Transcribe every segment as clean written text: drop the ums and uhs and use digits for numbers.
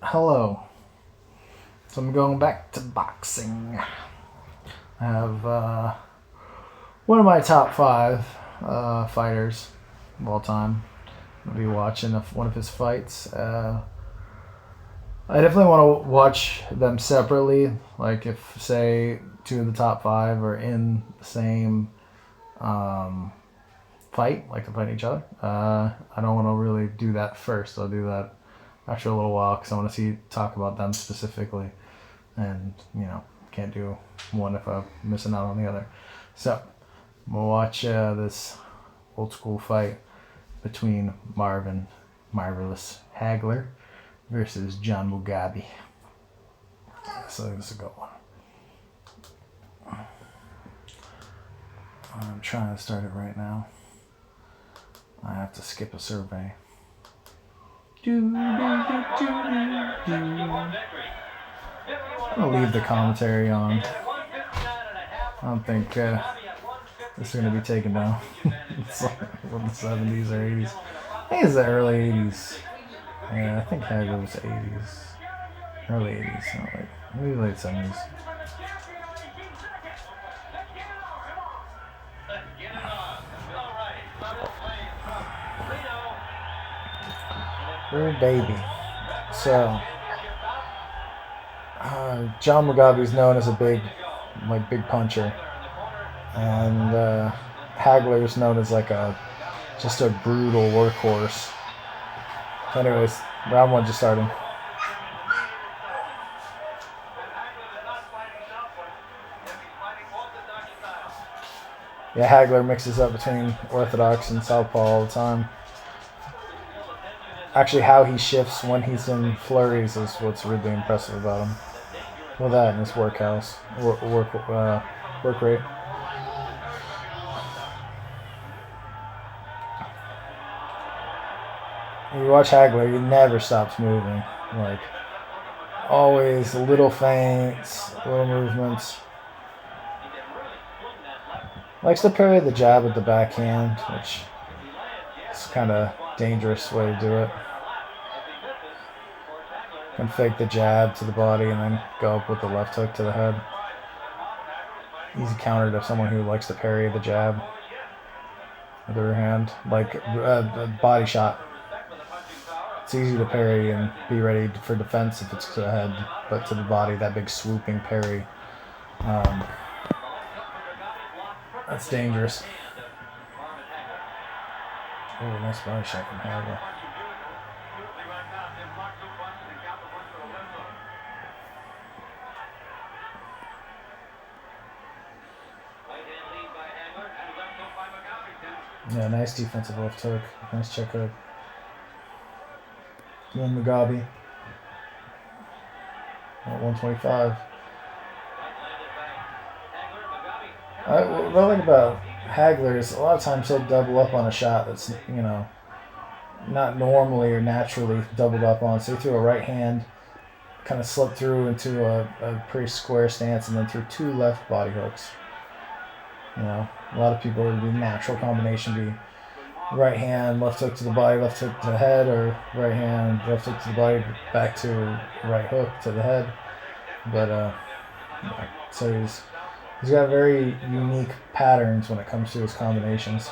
Hello. So I'm going back to boxing. I have one of my top five fighters of all time. I'll be watching one of his fights. I definitely want to watch them separately. Like if, say, two of the top five are in the same um, fight, like to fight each other. I don't want to really do that first. I'll do that after a little while because I want to talk about them specifically. And can't do one if I'm missing out on the other. So we'll watch this old school fight between Marvin Marvelous Hagler versus John Mugabi. So this is a good one. I'm trying to start it right now. I have to skip a survey. I'm gonna leave the commentary on. I don't think this is gonna be taken down. It's like from the 70s or 80s. I think it's the early 80s. Yeah, I think Hagler was 80s. Early 80s, not like maybe late 70s. Oh baby. So John Mugabe is known as a big puncher, and Hagler is known as just a brutal workhorse. So anyways, round one just starting. Yeah, Hagler mixes up between orthodox and southpaw all the time. Actually, how he shifts when he's in flurries is what's really impressive about him. Well, that and his work rate. When you watch Hagler, he never stops moving. Like, always little feints, little movements. Likes to parry the jab with the backhand, which is kind of dangerous way to do it. Can fake the jab to the body and then go up with the left hook to the head. Easy counter to someone who likes to parry the jab with their hand, like a body shot. It's easy to parry and be ready for defense if it's to the head, but to the body, that big swooping parry, that's dangerous. Oh, nice body shot from Hagler. Yeah, nice defensive left hook. Nice check hook. Then Mugabi at 125. What I like about Hagler is a lot of times he'll double up on a shot that's, not normally or naturally doubled up on. So he threw a right hand, kind of slipped through into a pretty square stance, and then threw two left body hooks. A lot of people, the natural combination be right hand, left hook to the body, left hook to the head, or right hand, left hook to the body, back to right hook to the head. But so he's got very unique patterns when it comes to his combinations.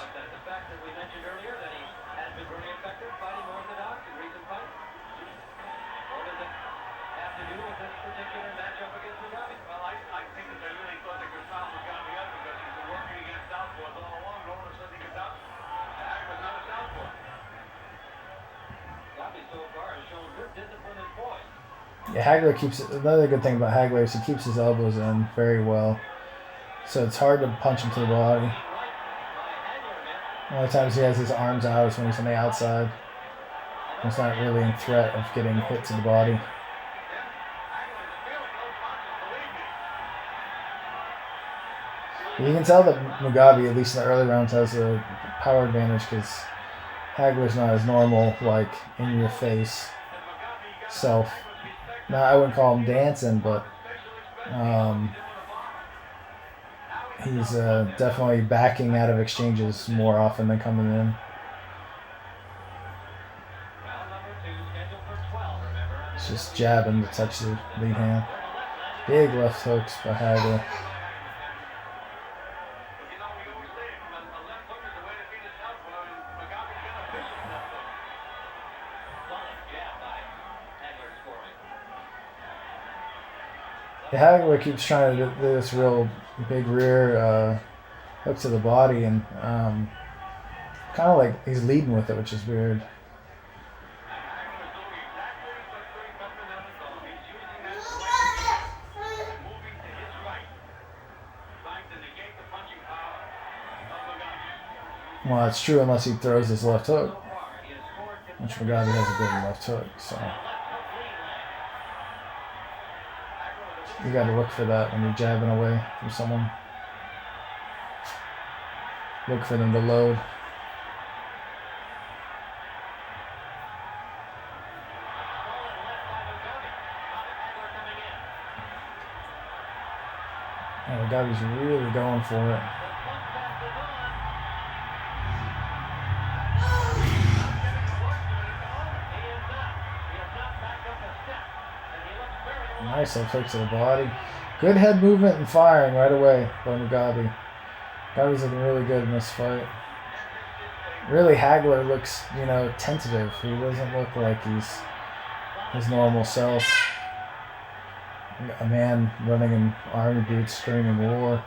Yeah, Hagler keeps another good thing about Hagler is he keeps his elbows in very well, so it's hard to punch him to the body. The only times he has his arms out is when he's on the outside. He's not really in threat of getting hit to the body. You can tell that Mugabi, at least in the early rounds, has a power advantage because Hagler's not as normal, like in your face self. Now, I wouldn't call him dancing, but he's definitely backing out of exchanges more often than coming in. It's just jabbing to touch the lead hand. Big left hooks by Hagler. Hagler keeps trying to do this real big rear hook to the body, and kind of like he's leading with it, which is weird. Well, it's true unless he throws his left hook, which Mugabi has a good left hook, so you got to look for that when you're jabbing away from someone. Look for them to load. And Mugabi's really going for it. Nice left hook to the body. Good head movement and firing right away by Mugabi. Mugabi's looking really good in this fight. Really, Hagler looks, tentative. He doesn't look like he's his normal self. A man running in army boots screaming war.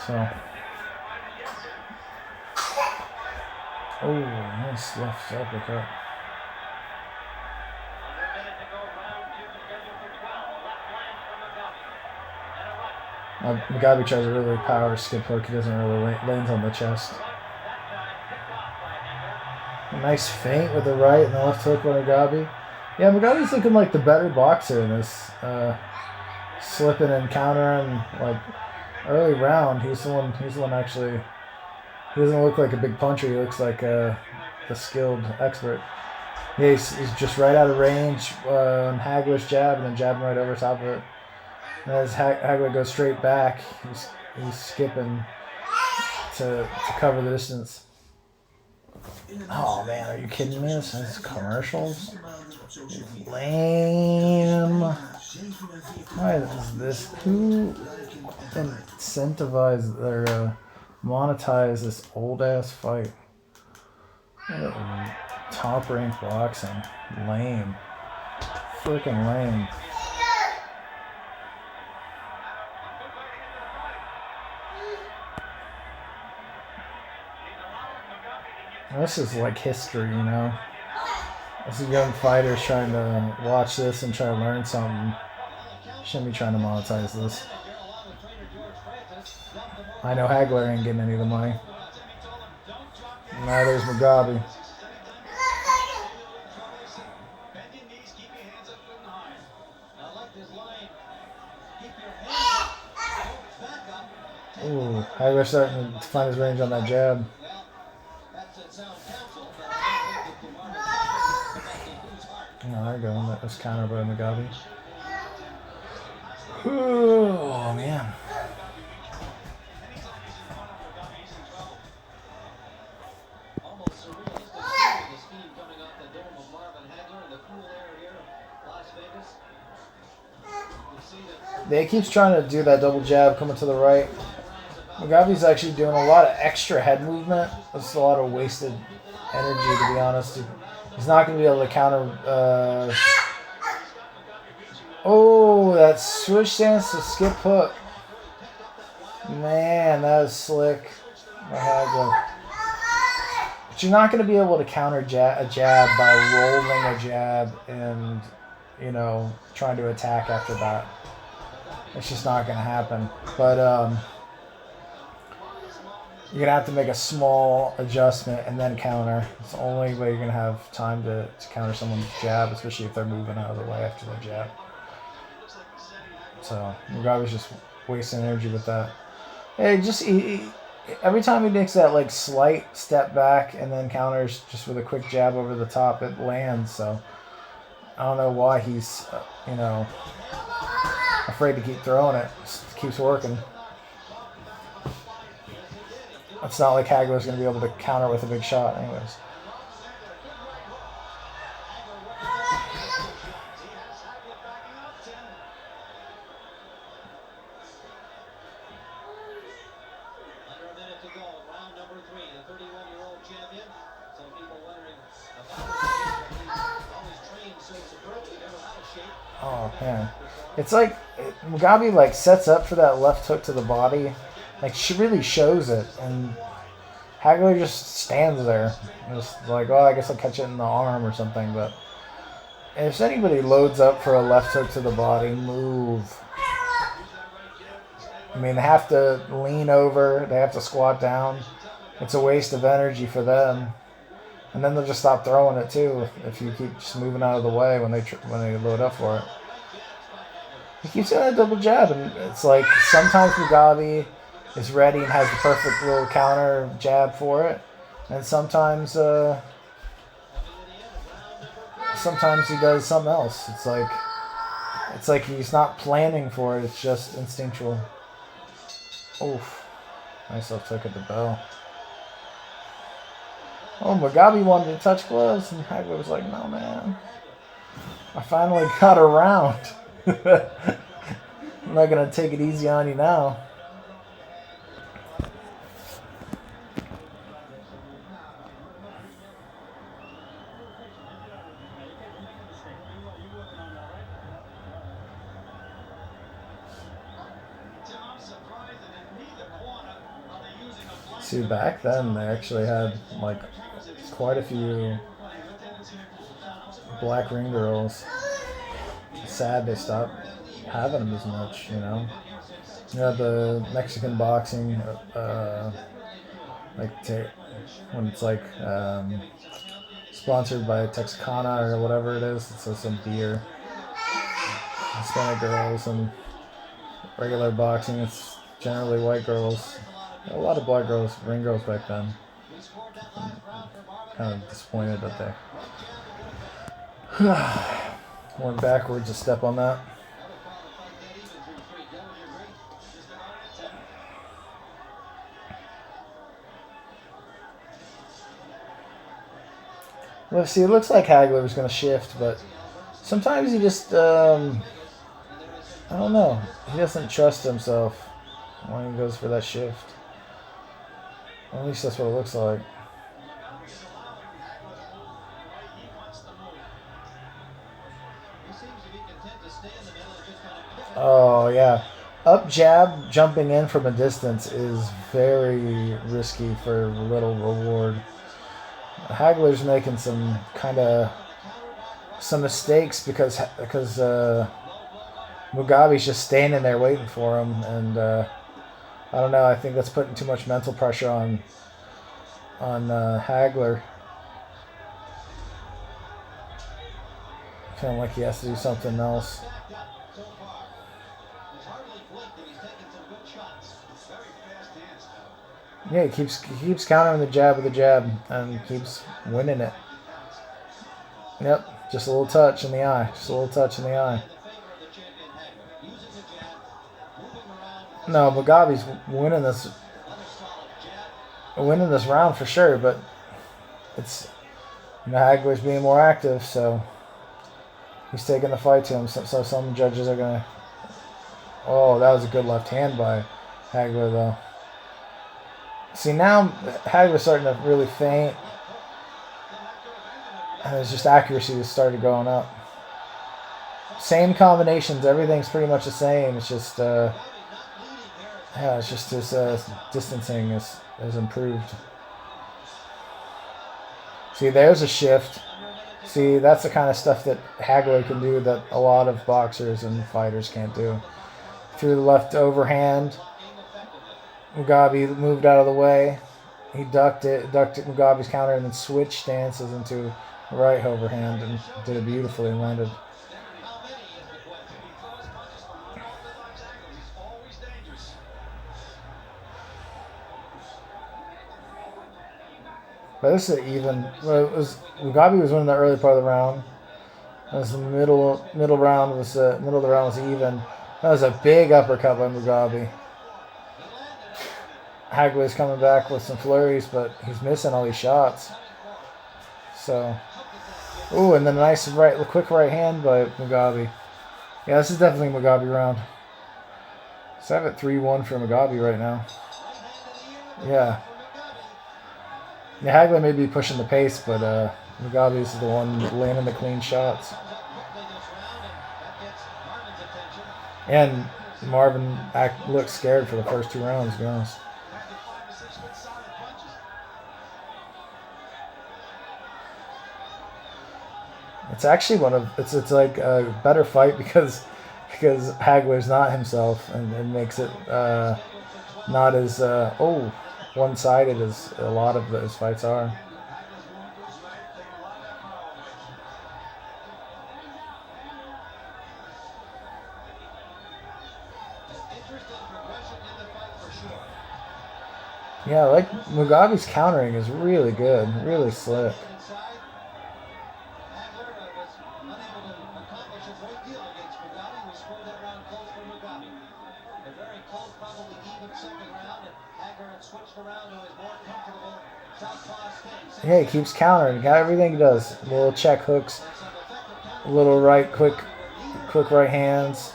So. Oh, nice left uppercut. Mugabi tries a really power skip hook. He doesn't really land on the chest. A nice feint with the right and the left hook by Mugabi. Yeah, Mugabi's looking like the better boxer in this. Slipping and countering like early round. He's the one actually. He doesn't look like a big puncher. He looks like the skilled expert. Yeah, he's just right out of range on Hagler's jab and then jabbing right over top of it. And as Hagler goes straight back, he's skipping to cover the distance. Oh man, are you kidding me? This is commercials. Lame. Why is this? Who incentivized or monetized this old ass fight? Top ranked boxing. Lame. Freaking lame. This is like history, This is young fighters trying to watch this and try to learn something. Shouldn't be trying to monetize this. I know Hagler ain't getting any of the money. Now there's Mugabi. Ooh, Hagler starting to find his range on that jab. Oh, there you go. That was countered by Mugabi. Oh, man. Yeah, he keeps trying to do that double jab coming to the right. Mugabi's actually doing a lot of extra head movement. That's a lot of wasted energy, to be honest. He's not going to be able to counter. Oh, that switch stance to skip hook. Man, that was slick. But you're not going to be able to counter a jab by rolling a jab and, trying to attack after that. It's just not going to happen. But you're going to have to make a small adjustment and then counter. It's the only way you're going to have time to counter someone's jab, especially if they're moving out of the way after their jab. So Mugabi's just wasting energy with that. Hey, every time he makes that slight step back and then counters just with a quick jab over the top, it lands. So I don't know why he's afraid to keep throwing it. Just keeps working. It's not like Hagler's going to be able to counter with a big shot anyways. Oh man, it's like Mugabi like sets up for that left hook to the body, like she really shows it, and Hagler just stands there, just like, oh, I guess I'll catch it in the arm or something. But if anybody loads up for a left hook to the body, move. I mean, they have to lean over, they have to squat down. It's a waste of energy for them. And then they'll just stop throwing it too if you keep just moving out of the way when they load up for it. He keeps doing a double jab, and it's like sometimes Mugabi is ready and has the perfect little counter jab for it, and sometimes he does something else. It's like he's not planning for it. It's just instinctual. Oof! Nice left hook at the bell. Oh, Mugabi wanted to touch gloves, and Hagler was like, no, man. I finally got around. I'm not going to take it easy on you now. See, back then they actually had like quite a few black ring girls. It's sad they stopped having them as much, you know. You know, the Mexican boxing, when it's like sponsored by Texarkana or whatever it is, it's some beer. Hispanic girls, and regular boxing, it's generally white girls. A lot of black girls, ring girls back then. I'm kind of disappointed that they went backwards a step on that. Well, see, it looks like Hagler was going to shift, but sometimes he just, I don't know. He doesn't trust himself when he goes for that shift. At least that's what it looks like. Oh, yeah. Up jab, jumping in from a distance is very risky for little reward. Hagler's making some mistakes because Mugabi's just standing there waiting for him, and I don't know. I think that's putting too much mental pressure on Hagler. Feeling like he has to do something else. Yeah, he keeps countering the jab with the jab and keeps winning it. Yep, just a little touch in the eye. Just a little touch in the eye. No, Mugabi's winning this round for sure, but it's, you know, Hagler's being more active, so he's taking the fight to him. So some judges are gonna. Oh, that was a good left hand by Hagler, though. See, now Hagler's starting to really faint, and it's just accuracy has started going up. Same combinations, everything's pretty much the same. It's just, it's just his distancing has improved. See, there's a shift. See, that's the kind of stuff that Hagler can do that a lot of boxers and fighters can't do. Through the left overhand, Mugabi moved out of the way. He ducked Mugabi's counter, and then switched stances into right overhand and did it beautifully and landed. But this is even. Well, Mugabi was winning the early part of the round. As the middle of the round was even. That was a big uppercut by Mugabi. Hagler's coming back with some flurries, but he's missing all these shots. So, ooh, and then a nice quick right hand by Mugabi. Yeah, this is definitely a Mugabi round. So I have it 3-1 for Mugabi right now. Yeah. Yeah, Hagler may be pushing the pace, but Mugabi is the one landing the clean shots. And Marvin looked scared for the first 2 rounds, to be honest. It's actually it's like a better fight because Hagler's not himself, and it makes it not as one-sided as a lot of his fights are. Yeah, like Mugabi's countering is really good, really slick. Yeah, he keeps countering. Got everything he does. Little check hooks, little quick right hands.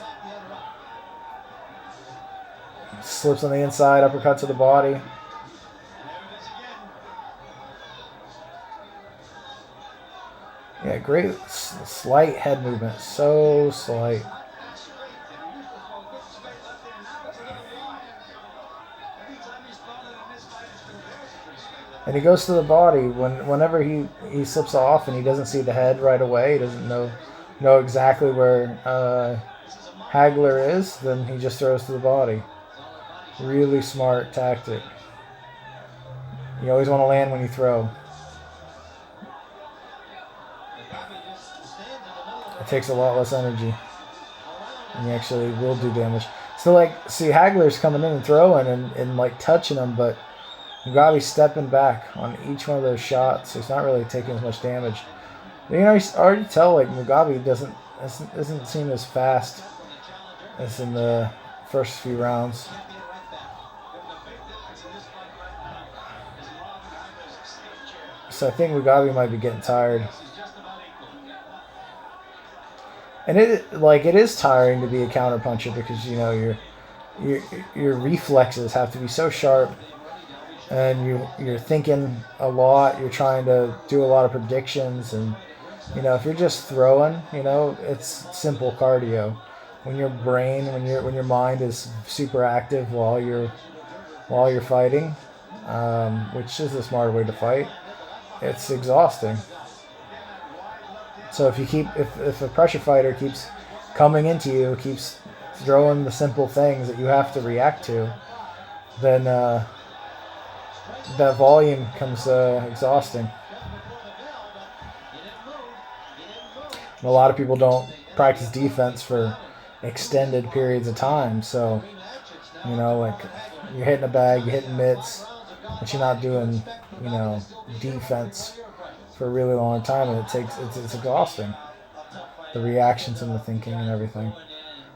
Slips on the inside, uppercut to the body. Yeah, great slight head movement. So slight. And he goes to the body whenever he slips off and he doesn't see the head right away. He doesn't know exactly where Hagler is. Then he just throws to the body. Really smart tactic. You always want to land when you throw. It takes a lot less energy, and you actually will do damage. So see, Hagler's coming in and throwing and like touching him, but Mugabi's stepping back on each one of those shots. So he's not really taking as much damage. But, you already tell like Mugabi doesn't seem as fast as in the first few rounds. So I think Mugabi might be getting tired. And it is tiring to be a counterpuncher because your reflexes have to be so sharp, and you're thinking a lot. You're trying to do a lot of predictions, and if you're just throwing, it's simple cardio. When your brain, when your mind is super active while you're fighting, which is the smarter way to fight, it's exhausting. So if a pressure fighter keeps coming into you, keeps throwing the simple things that you have to react to, then that volume becomes exhausting. And a lot of people don't practice defense for extended periods of time. So, like you're hitting a bag, you're hitting mitts, but you're not doing, defense for a really long time, and it's exhausting. The reactions and the thinking and everything,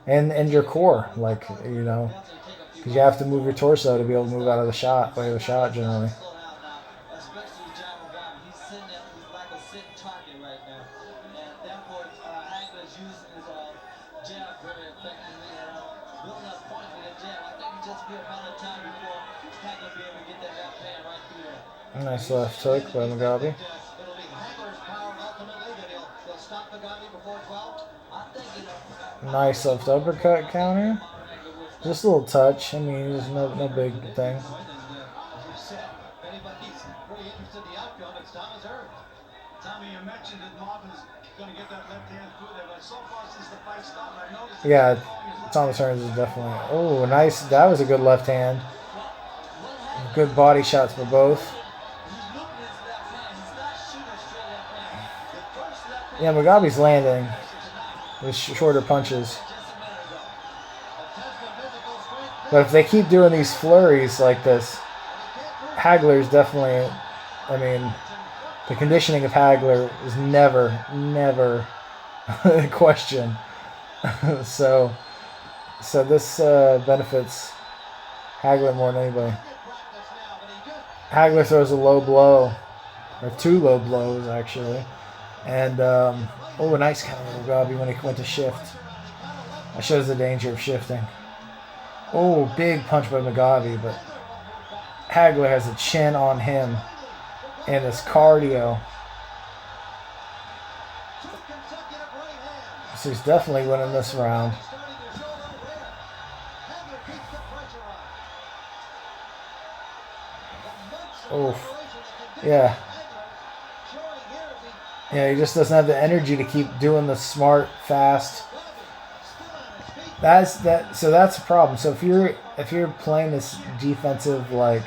and your core, because you have to move your torso to be able to move out of the shot, way of the shot generally. Nice left hook by Mugabi. Nice left uppercut counter. Just a little touch. I mean, there's no big thing. Yeah, Thomas Hearns is definitely. Oh, nice. That was a good left hand. Good body shots for both. Yeah, Mugabi's landing with shorter punches. But if they keep doing these flurries like this, Hagler's definitely, the conditioning of Hagler is never in question. so this benefits Hagler more than anybody. Hagler throws a low blow, or 2 low blows actually. And, a nice counter Mugabi when he went to shift. That shows the danger of shifting. Oh, big punch by Mugabi, but Hagler has a chin on him and his cardio. So he's definitely winning this round. Oof. Yeah. Yeah, he just doesn't have the energy to keep doing the smart, fast. That's that. So that's a problem. So if you're playing this defensive like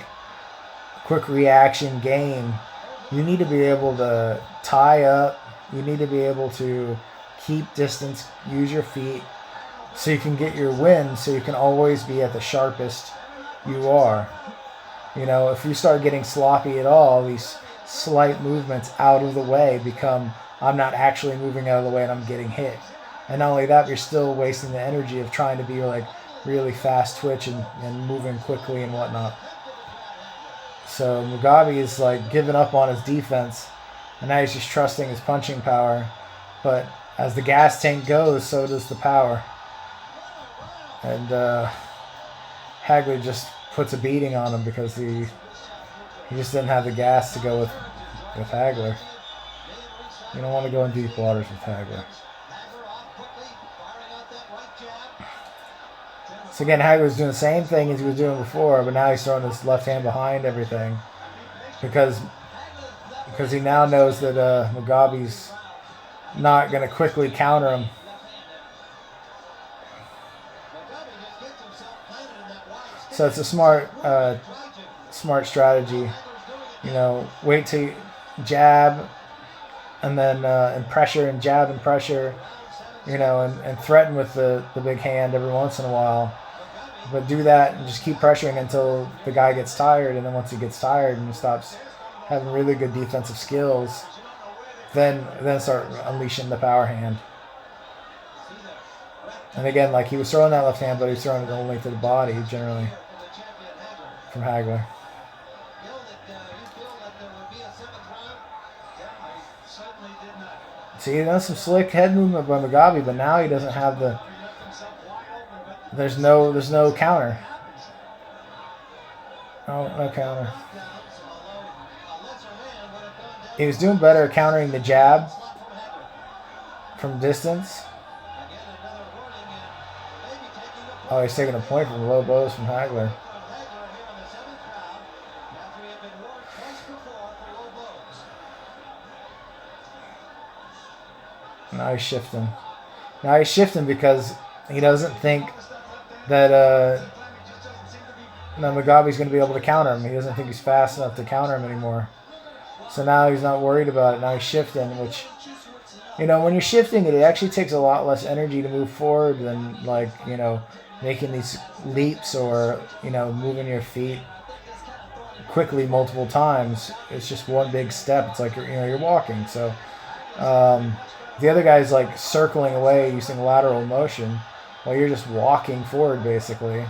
quick reaction game, you need to be able to tie up. You need to be able to keep distance, use your feet, so you can get your win. So you can always be at the sharpest you are. You know, if you start getting sloppy at all, these slight movements out of the way become, I'm not actually moving out of the way and I'm getting hit. And not only that, you're still wasting the energy of trying to be like really fast twitch and moving quickly and whatnot. So Mugabi is like giving up on his defense, and now he's just trusting his punching power. But as the gas tank goes, so does the power. And Hagler just puts a beating on him because he just didn't have the gas to go with Hagler. You don't want to go in deep waters with Hagler. So again, Hagler's doing the same thing as he was doing before, but now he's throwing his left hand behind everything because he now knows that Mugabi's not going to quickly counter him. So it's a smart strategy. You know, wait till you jab, and then and pressure and jab and pressure. You know, and threaten with the big hand every once in a while. But do that and just keep pressuring until the guy gets tired. And then once he gets tired and he stops having really good defensive skills, then start unleashing the power hand. And again, like he was throwing that left hand, but he was throwing it only to the body generally from Hagler. See, he does some slick head movement by Mugabi, but now he doesn't have the. There's no counter. No counter. He was doing better at countering the jab from distance. Oh, he's taking a point from low blows from Hagler. Now he's shifting. Now he's shifting because he doesn't think that Mugabi's going to be able to counter him. He doesn't think he's fast enough to counter him anymore. So now he's not worried about it. Now he's shifting, which, you know, when you're shifting, it actually takes a lot less energy to move forward than, like, you know, making these leaps or, you know, moving your feet quickly multiple times. It's just one big step. It's like you're walking. So the other guy's like circling away using lateral motion while you're just walking forward, basically.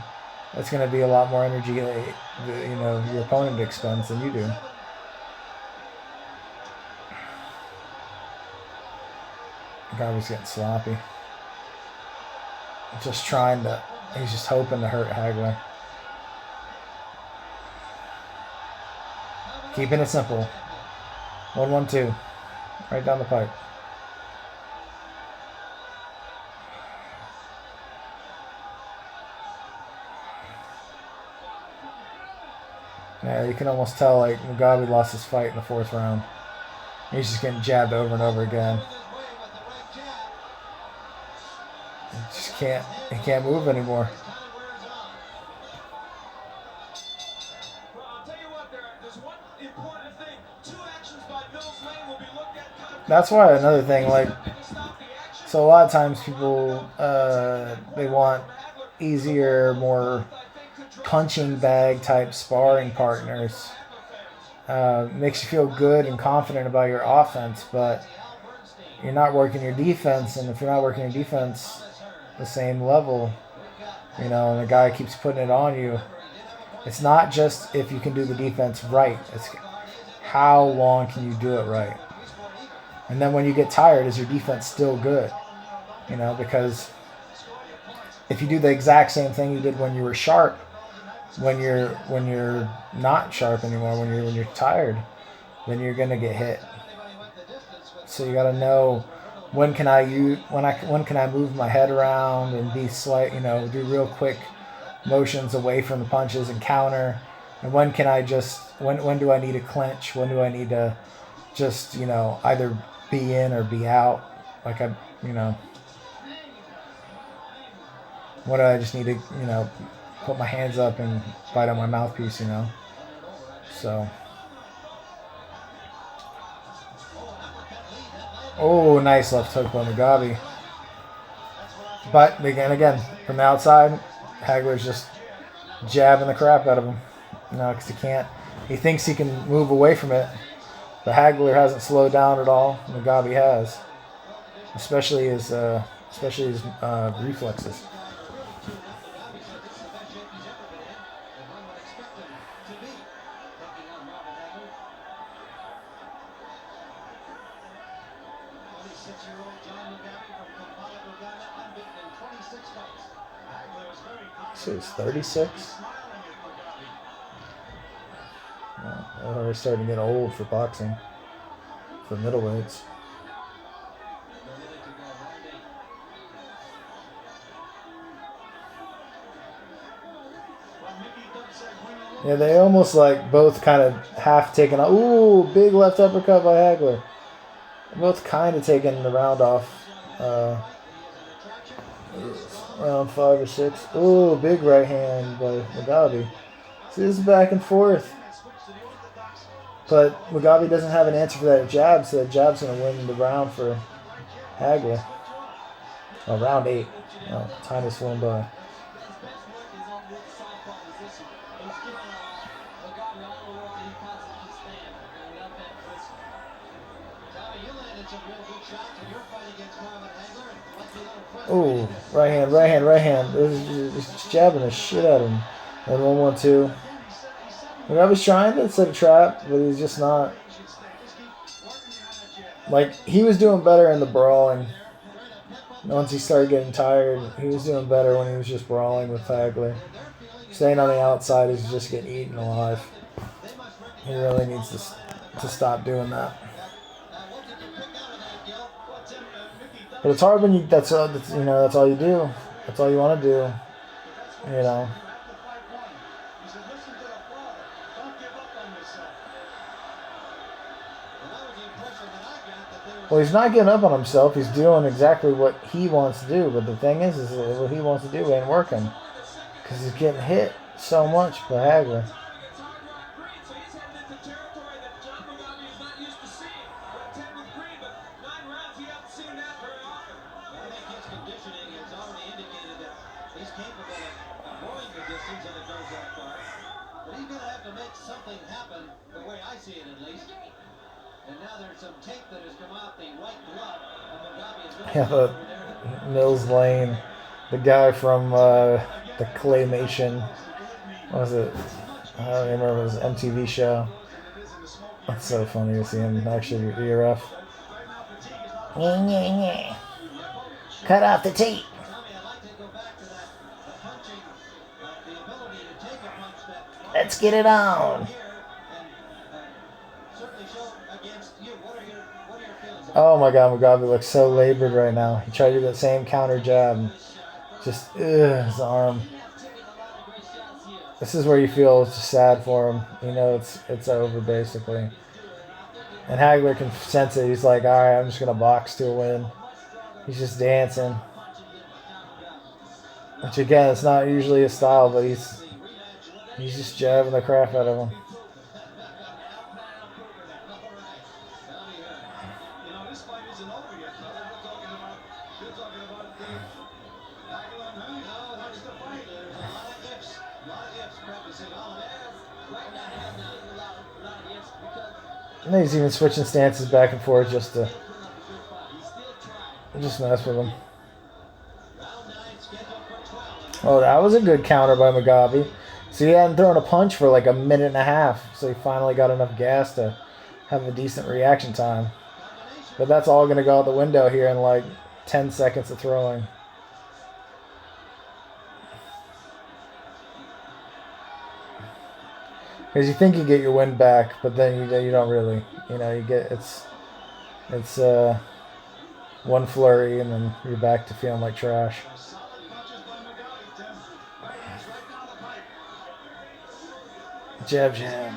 That's going to be a lot more energy that, you know, your opponent expends than you do. Mugabi's getting sloppy. Just trying to, he's just hoping to hurt Hagler. Keeping it simple. 1-1-2. Right down the pipe. Yeah, you can almost tell like Mugabi lost his fight in the 4th round. He's just getting jabbed over and over again. He can't move anymore. That's why another thing, like, so a lot of times people, they want easier, more punching bag type sparring partners. Makes you feel good and confident about your offense, but you're not working your defense, and if you're not working your defense the same level, you know, and the guy keeps putting it on you, it's not just if you can do the defense right, it's how long can you do it right. And then when you get tired, is your defense still good? You know, because if you do the exact same thing you did when you were sharp, when you're not sharp anymore, when you're tired, then you're gonna get hit. So you got to know when can I move my head around and be slight, you know, do real quick motions away from the punches and counter, And when can I just when do I need to clinch? When do I need to just, either be in or be out? Like when do I just need to, put my hands up and bite on my mouthpiece, So oh, nice left hook by Mugabi. But again, from the outside, Hagler's just jabbing the crap out of him. Because he can't. He thinks he can move away from it, but Hagler hasn't slowed down at all. Mugabi has, especially his reflexes. So he's 36. They're starting to get old for boxing, for middleweights. Yeah, they almost like both kind of half taken off. Ooh, big left uppercut by Hagler. Both kind of taking the round off. Round 5 or 6. Ooh, big right hand by Mugabi. See, this is back and forth. But Mugabi doesn't have an answer for that jab, so that jab's going to win the round for Hagler. Oh, round 8. Oh, time has flown by. Oh, right hand. Just jabbing the shit out of him. And 1-1-2. Mugabi's trying to set a trap, but he's just not. Like, he was doing better in the brawling. Once he started getting tired, he was doing better when he was just brawling with Hagler. Staying on the outside is just getting eaten alive. He really needs to stop doing that. But it's hard when that's all you do. That's all you want to do. Well, he's not getting up on himself. He's doing exactly what he wants to do. But the thing is what he wants to do ain't working. Because he's getting hit so much by Hagler. Yeah, the Mills Lane, the guy from the Claymation, what was it? I don't remember, it was an MTV show. That's so funny to see him actually be a ref. Cut off the tape. Let's get it on. Oh my God, Mugabi looks so labored right now. He tried to do that same counter jab. Just, his arm. This is where you feel just sad for him. It's over basically. And Hagler can sense it. He's like, all right, I'm just going to box to a win. He's just dancing. Which again, it's not usually his style, but he's just jabbing the crap out of him. And he's even switching stances back and forth just to mess with him. Oh, that was a good counter by Mugabi. So he hadn't thrown a punch for like a minute and a half, so he finally got enough gas to have a decent reaction time. But that's all going to go out the window here in like 10 seconds of throwing. Because you think you get your win back, but then you don't really. You get it's one flurry and then you're back to feeling like trash. Jab, jab.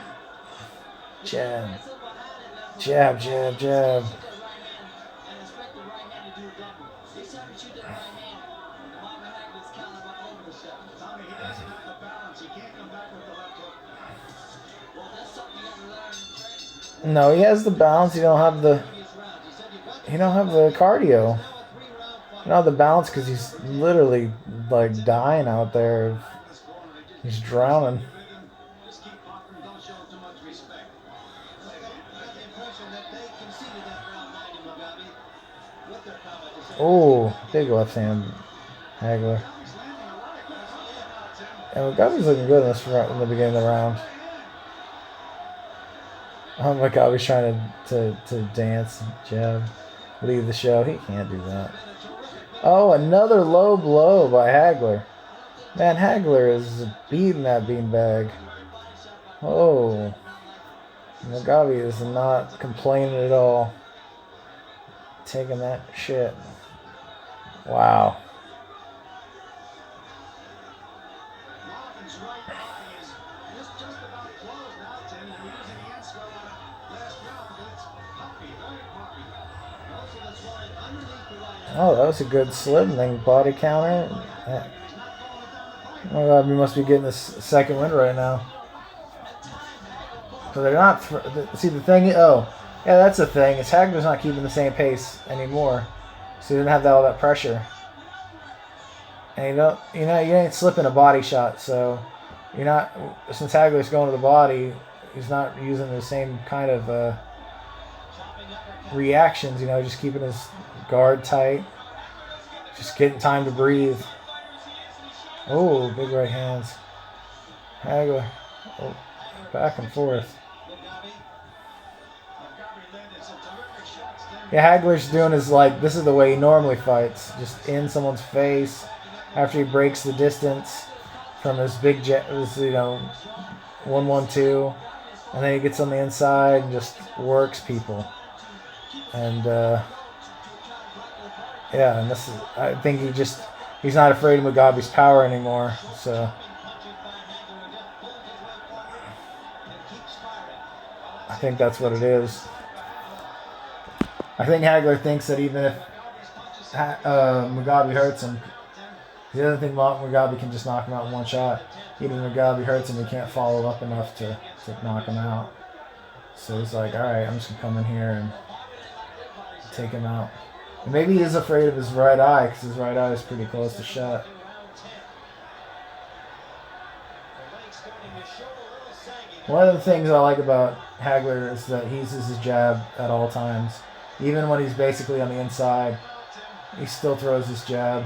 Jab. Jab, jab, jab. No, he has the balance. You don't have the cardio. You don't have the balance because he's literally like dying out there. He's drowning. Oh, big left hand, Hagler. And Mugabi's looking good in the beginning of the round. Oh my God, he's trying to dance, jab, leave the show. He can't do that. Oh, another low blow by Hagler. Man, Hagler is beating that beanbag. Oh, Mugabi is not complaining at all. Taking that shit. Wow. Oh, that was a good slip thing. Body counter. Oh God, we must be getting this second win right now. So they're not. See the thing. Oh, yeah, that's the thing. Is Hagler's not keeping the same pace anymore, so he didn't have all that pressure. And you ain't slipping a body shot. So you're not. Since Hagler's going to the body, he's not using the same kind of reactions. Just keeping his guard tight, just getting time to breathe. Oh, big right hands. Hagler. Oh, back and forth. Yeah, Hagler's doing this is the way he normally fights. Just in someone's face after he breaks the distance from his big 1-1-2. And then he gets on the inside and just works people. And, and I think he's not afraid of Mugabi's power anymore. So I think that's what it is. I think Hagler thinks that even if Mugabi hurts him, he doesn't think Mugabi can just knock him out in one shot. Even if Mugabi hurts him, he can't follow up enough to knock him out. So he's like, all right, I'm just going to come in here and take him out. And maybe he is afraid of his right eye because his right eye is pretty close to shut. One of the things I like about Hagler is that he uses his jab at all times. Even when he's basically on the inside, he still throws his jab.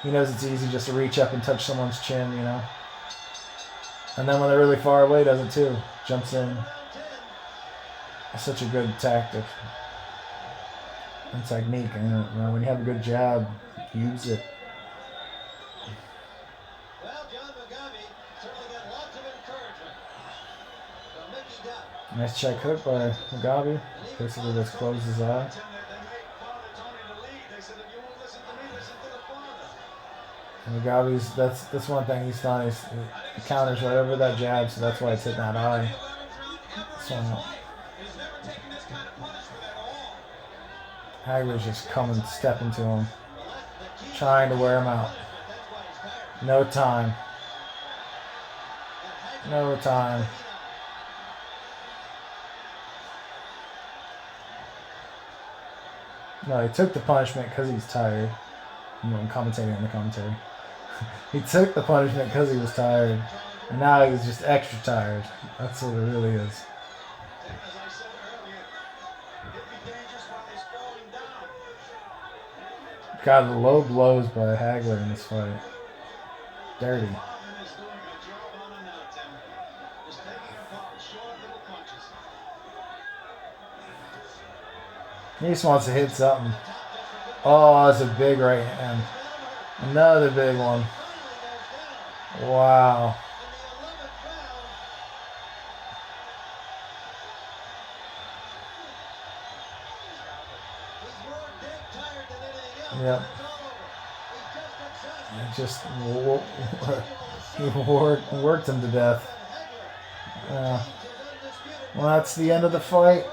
He knows it's easy just to reach up and touch someone's chin, And then when they're really far away, does it too. Jumps in. It's such a good tactic and technique. And when you have a good jab, use it. Nice check hook by Mugabi. Basically just closes his eye. And Mugabi's, that's one thing he's done. He counters right over that jab, so that's why it's hitting that eye. So Hagler's just coming, stepping to him, trying to wear him out. No time. No time. No, he took the punishment because he's tired. I'm commentating on the commentary. He took the punishment because he was tired. And now he's just extra tired. That's what it really is. God, the low blows by Hagler in this fight. Dirty. He just wants to hit something. Oh, that's a big right hand. Another big one. Wow. Yep. just he worked him to death. Well, that's the end of the fight.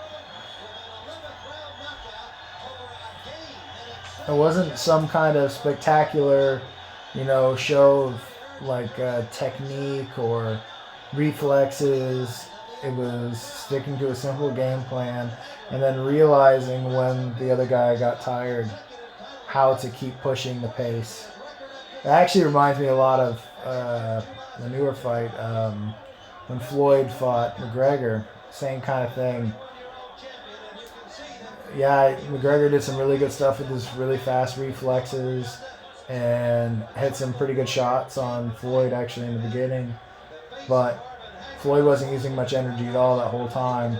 It wasn't some kind of spectacular, show of like technique or reflexes. It was sticking to a simple game plan and then realizing when the other guy got tired how to keep pushing the pace. It actually reminds me a lot of the newer fight when Floyd fought McGregor. Same kind of thing. Yeah, McGregor did some really good stuff with his really fast reflexes and hit some pretty good shots on Floyd actually in the beginning. But Floyd wasn't using much energy at all that whole time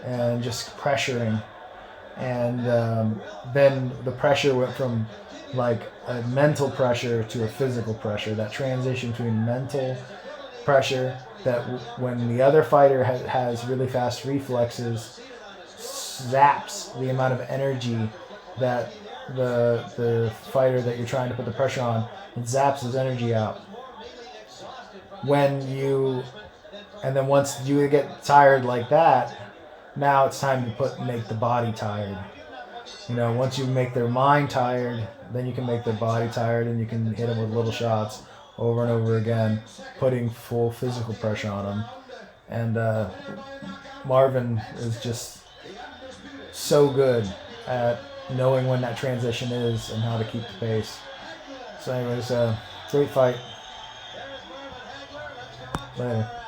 and just pressuring. And then the pressure went from like a mental pressure to a physical pressure. That transition between mental pressure that when the other fighter has really fast reflexes zaps the amount of energy that the fighter that you're trying to put the pressure on, it zaps his energy out. And then once you get tired like that, now it's time to make the body tired. Once you make their mind tired, then you can make their body tired and you can hit them with little shots over and over again, putting full physical pressure on them. And Marvin is just so good at knowing when that transition is and how to keep the pace. So anyways, great fight. Later.